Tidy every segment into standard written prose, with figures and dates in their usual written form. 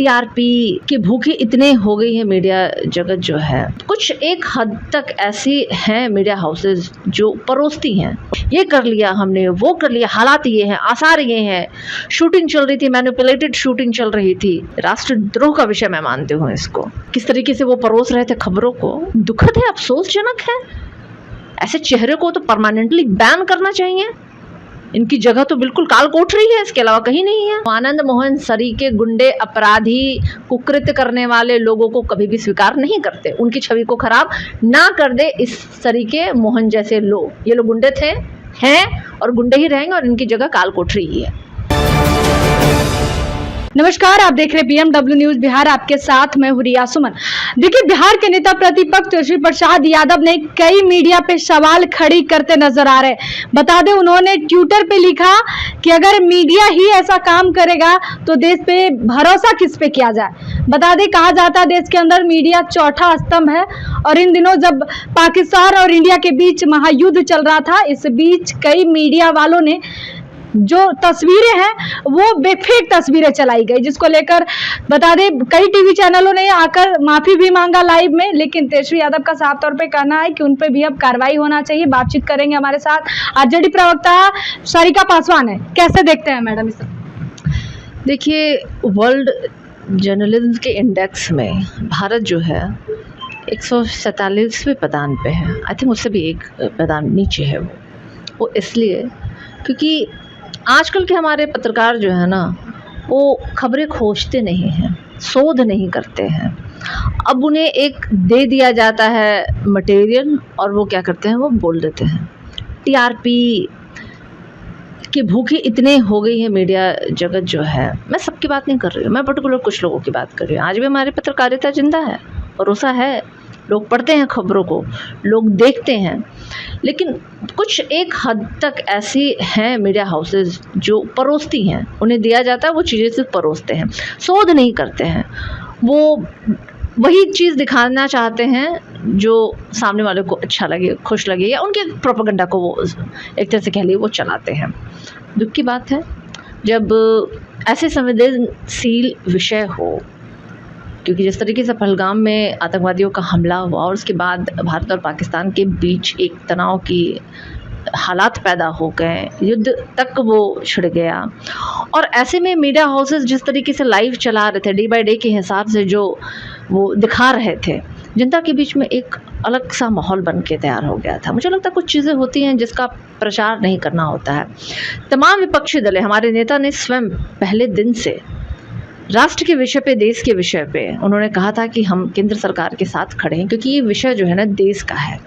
TRP की भूखे इतने हो गई है मीडिया जगत जो है। कुछ एक हद तक ऐसी हैं मीडिया हाउसेस जो परोसती हैं, ये कर लिया हमने, वो कर लिया, हालात ये हैं, आसार ये हैं, शूटिंग चल रही थी, मैनिपुलेटेड शूटिंग चल रही थी। राष्ट्रद्रोह का विषय मैं मानती हूँ इसको। किस तरीके से वो परोस रहे थे खबरों को, दुखद है, अफसोसजनक है। ऐसे चेहरे को तो परमानेंटली बैन करना चाहिए। इनकी जगह तो बिल्कुल काल कोठरी है, इसके अलावा कहीं नहीं है। आनंद मोहन सरीके गुंडे, अपराधी, कुकृत्य करने वाले लोगों को कभी भी स्वीकार नहीं करते। उनकी छवि को खराब ना कर दे इस सरीके मोहन जैसे लोग। ये लोग गुंडे थे, हैं और गुंडे ही रहेंगे और इनकी जगह काल कोठरी ही है। नमस्कार, आप देख रहे हैं BMW न्यूज बिहार। आपके साथ मैं हूं रिया सुमन। देखिए, बिहार के नेता प्रतिपक्ष तेजस्वी प्रसाद यादव ने कई मीडिया पे सवाल खड़ी करते नजर आ रहे हैं। बता दें, उन्होंने ट्विटर पे लिखा कि अगर मीडिया ही ऐसा काम करेगा तो देश पे भरोसा किस पे किया जाए। बता दें, कहा जाता है देश के अंदर मीडिया चौथा स्तंभ है और इन दिनों जब पाकिस्तान और इंडिया के बीच महायुद्ध चल रहा था, इस बीच कई मीडिया वालों ने जो तस्वीरें हैं वो बेफेक तस्वीरें चलाई गई, जिसको लेकर बता दें कई टीवी चैनलों ने आकर माफी भी मांगा लाइव में। लेकिन तेजस्वी यादव का साफ तौर पे कहना है कि उन पे भी अब कार्रवाई होना चाहिए। बातचीत करेंगे हमारे साथ आरजेडी प्रवक्ता सारिका पासवान है। कैसे देखते हैं मैडम इसे? देखिए, वर्ल्ड जर्नलिज्म के इंडेक्स में भारत जो है 147वें पदान पे है। आई थिंक उससे भी एक पदान नीचे है वो इसलिए क्योंकि आजकल के हमारे पत्रकार जो है ना, वो खबरें खोजते नहीं हैं, शोध नहीं करते हैं। अब उन्हें एक दे दिया जाता है मटेरियल और वो क्या करते हैं, वो बोल देते हैं। टीआरपी की भूखे इतने हो गई है मीडिया जगत जो है। मैं सबकी बात नहीं कर रही हूँ, मैं पर्टिकुलर कुछ लोगों की बात कर रही हूँ। आज भी हमारी पत्रकारिता जिंदा है, भरोसा है, लोग पढ़ते हैं खबरों को, लोग देखते हैं। लेकिन कुछ एक हद तक ऐसी हैं मीडिया हाउसेस जो परोसती हैं, उन्हें दिया जाता है, वो चीज़ें सिर्फ परोसते हैं, शोध नहीं करते हैं। वो वही चीज़ दिखाना चाहते हैं जो सामने वाले को अच्छा लगे, खुश लगे, या उनके प्रोपेगेंडा को वो एक तरह से कह लिए वो चलाते हैं। दुख की बात है जब ऐसे संवेदनशील विषय हो, क्योंकि जिस तरीके से पहलगाम में आतंकवादियों का हमला हुआ और उसके बाद भारत और पाकिस्तान के बीच एक तनाव की हालात पैदा हो गए, युद्ध तक वो छिड़ गया। और ऐसे में मीडिया हाउसेस जिस तरीके से लाइव चला रहे थे, डे बाय डे के हिसाब से जो वो दिखा रहे थे, जनता के बीच में एक अलग सा माहौल बन के तैयार हो गया था। मुझे लगता है कुछ चीज़ें होती हैं जिसका प्रचार नहीं करना होता है। तमाम विपक्षी दल, हमारे नेता ने स्वयं पहले दिन से राष्ट्र के विषय पे, देश के विषय पे उन्होंने कहा था कि हम केंद्र सरकार के साथ खड़े हैं, क्योंकि ये विषय जो है ना देश का है।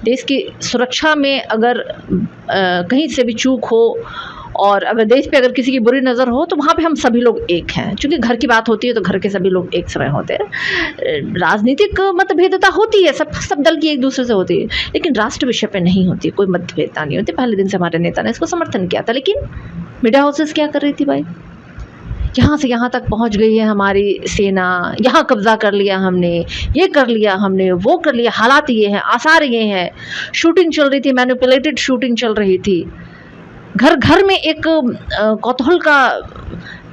देश की सुरक्षा में अगर कहीं से भी चूक हो और अगर देश पे अगर किसी की बुरी नज़र हो तो वहाँ पे हम सभी लोग एक हैं। क्योंकि घर की बात होती है तो घर के सभी लोग एक समय होते हैं। राजनीतिक मतभेदता होती है, सब दल की एक दूसरे से होती है, लेकिन राष्ट्र विषय पे नहीं होती, कोई मतभेदता नहीं होती। पहले दिन से हमारे नेता ने इसको समर्थन किया था। लेकिन मीडिया हाउसेस क्या कर रही थी भाई, यहाँ से यहाँ तक पहुँच गई है हमारी सेना, यहाँ कब्जा कर लिया हमने, ये कर लिया हमने, वो कर लिया, हालात ये हैं, आसार ये हैं, शूटिंग चल रही थी, मैनिपुलेटेड शूटिंग चल रही थी। घर घर में एक कौतूहल का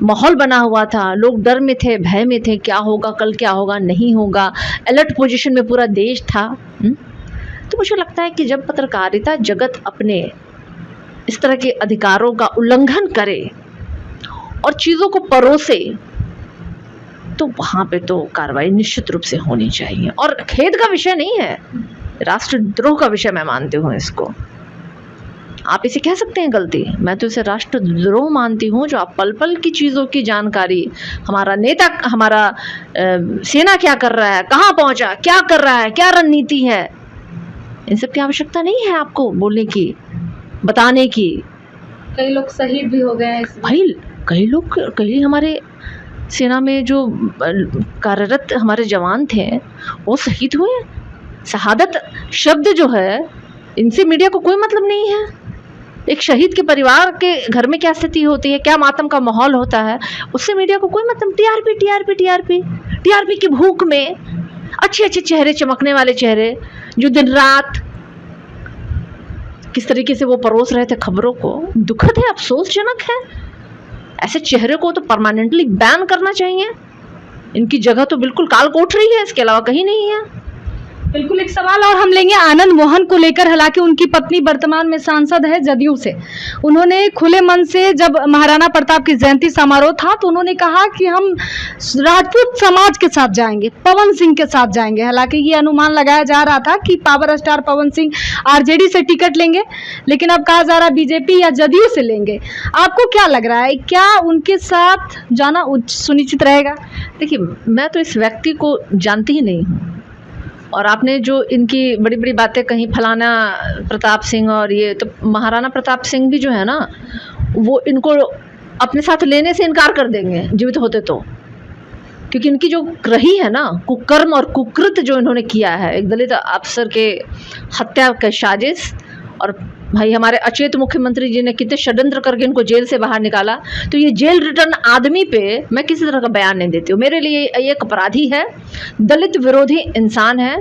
माहौल बना हुआ था, लोग डर में थे, भय में थे, क्या होगा, कल क्या होगा, नहीं होगा, अलर्ट पोजीशन में पूरा देश था। तो मुझे लगता है कि जब पत्रकारिता जगत अपने इस तरह के अधिकारों का उल्लंघन करे और चीज़ों को परोसे, तो वहाँ पे तो कार्रवाई निश्चित रूप से होनी चाहिए। और खेद का विषय नहीं है, राष्ट्रद्रोह का विषय मैं मानती हूँ इसको। आप इसे कह सकते हैं गलती, मैं तो इसे राष्ट्रद्रोह मानती हूँ। जो आप पल पल की चीज़ों की जानकारी, हमारा नेता, हमारा सेना क्या कर रहा है, कहाँ पहुँचा, क्या कर रहा है, क्या रणनीति है, इन सब की आवश्यकता नहीं है आपको बोलने की, बताने की। कई लोग शहीद भी हो गए भाई, कई हमारे सेना में जो कार्यरत हमारे जवान थे वो शहीद हुए। शहादत शब्द जो है, इनसे मीडिया को कोई मतलब नहीं है। एक शहीद के परिवार के घर में क्या स्थिति होती है, क्या मातम का माहौल होता है, उससे मीडिया को कोई मतलब। टीआरपी की भूख में अच्छे चेहरे, चमकने वाले चेहरे जो दिन रात किस तरीके से वो परोस रहे थे खबरों को, दुखद है, अफसोसजनक है। ऐसे चेहरे को तो परमानेंटली बैन करना चाहिए। इनकी जगह तो बिल्कुल काल कोठरी है, इसके अलावा कहीं नहीं है। बिल्कुल एक सवाल और हम लेंगे आनंद मोहन को लेकर। हालांकि उनकी पत्नी वर्तमान में सांसद है जदयू से। उन्होंने खुले मन से, जब महाराणा प्रताप की जयंती समारोह था तो उन्होंने कहा कि हम राजपूत समाज के साथ जाएंगे, पवन सिंह के साथ जाएंगे। हालांकि ये अनुमान लगाया जा रहा था कि power star Pawan Singh RJD से टिकट लेंगे, लेकिन अब कहा जा रहा है बीजेपी या जदयू से लेंगे। आपको क्या लग रहा है, क्या उनके साथ जाना सुनिश्चित रहेगा? देखिए, मैं तो इस व्यक्ति को जानती ही नहीं हूँ, और आपने जो इनकी बड़ी बड़ी बातें कही, फलाना प्रताप सिंह और ये, तो महाराणा प्रताप सिंह भी जो है ना, वो इनको अपने साथ लेने से इनकार कर देंगे जीवित होते तो, क्योंकि इनकी जो रही है ना कुकर्म और कुकृत जो इन्होंने किया है, एक दलित अफसर के हत्या का साजिश, और भाई हमारे अचेत मुख्यमंत्री जी ने कितने षड्यंत्र करके इनको जेल से बाहर निकाला। तो ये जेल रिटर्न आदमी पे मैं किसी तरह का बयान नहीं देती हूँ। मेरे लिए ये एक अपराधी है, दलित विरोधी इंसान है।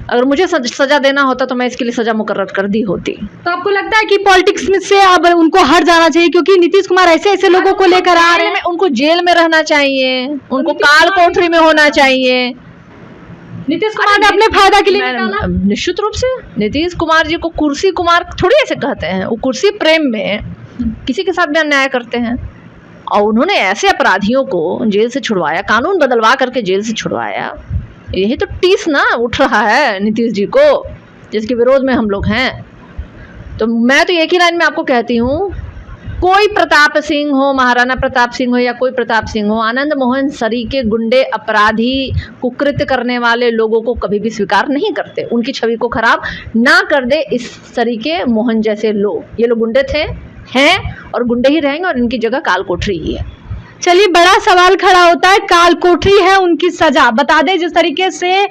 अगर मुझे सजा देना होता तो मैं इसके लिए सजा मुकर्रर कर दी होती। तो आपको लगता है कि पॉलिटिक्स में से अब उनको हट जाना चाहिए, क्योंकि नीतीश कुमार ऐसे ऐसे लोगों को लेकर आ रहे हैं? उनको जेल में रहना चाहिए, उनको काल कोठरी में होना चाहिए। नीतीश कुमार ने अपने फायदा के लिए निकाला। निश्चित रूप से नीतीश कुमार जी को कुर्सी कुमार थोड़ी ऐसे कहते हैं, वो कुर्सी प्रेम में किसी के साथ भी अन्याय करते हैं, और उन्होंने ऐसे अपराधियों को जेल से छुड़वाया, कानून बदलवा करके जेल से छुड़वाया। यही तो टीस ना उठ रहा है नीतीश जी को, जिसके विरोध में हम लोग हैं। तो मैं तो एक ही लाइन में आपको कहती हूँ, कोई प्रताप सिंह हो, महाराणा प्रताप सिंह हो या कोई प्रताप सिंह हो, आनंद मोहन सरीके गुंडे, अपराधी, कुकृत्य करने वाले लोगों को कभी भी स्वीकार नहीं करते। उनकी छवि को खराब ना कर दे इस सरीके मोहन जैसे लोग। ये लोग गुंडे थे, हैं और गुंडे ही रहेंगे, और इनकी जगह काल कोठरी ही है। चलिए, बड़ा सवाल खड़ा होता है, काल कोठरी है उनकी सजा। बता दें, जिस तरीके से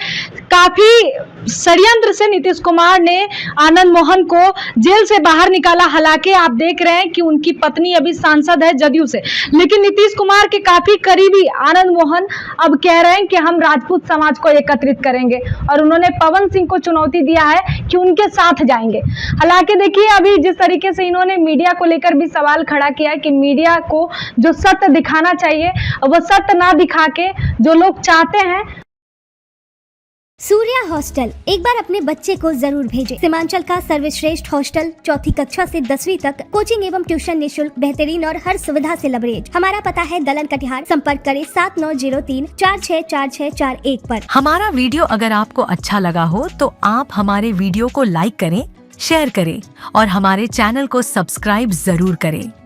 काफी षड्यंत्र से नीतीश कुमार ने आनंद मोहन को जेल से बाहर निकाला। हालांकि आप देख रहे हैं कि उनकी पत्नी अभी सांसद है जदयू से, लेकिन नीतीश कुमार के काफी करीबी आनंद मोहन अब कह रहे हैं कि हम राजपूत समाज को एकत्रित करेंगे, और उन्होंने पवन सिंह को चुनौती दिया है कि उनके साथ जाएंगे। हालांकि देखिए, अभी जिस तरीके से इन्होंने मीडिया को लेकर भी सवाल खड़ा किया है कि मीडिया को जो सत्य दिखाना चाहिए वो सत्य ना दिखा के जो लोग चाहते हैं। सूर्या हॉस्टल एक बार अपने बच्चे को जरूर भेजें। सीमांचल का सर्वश्रेष्ठ हॉस्टल, 4ठी कक्षा से 10वीं तक कोचिंग एवं ट्यूशन निःशुल्क, बेहतरीन और हर सुविधा से लबरेज। हमारा पता है दलन कटिहार। संपर्क करें 7903464641 पर। हमारा वीडियो अगर आपको अच्छा लगा हो तो आप हमारे वीडियो को लाइक करें, शेयर करें और हमारे चैनल को सब्सक्राइब जरूर करें।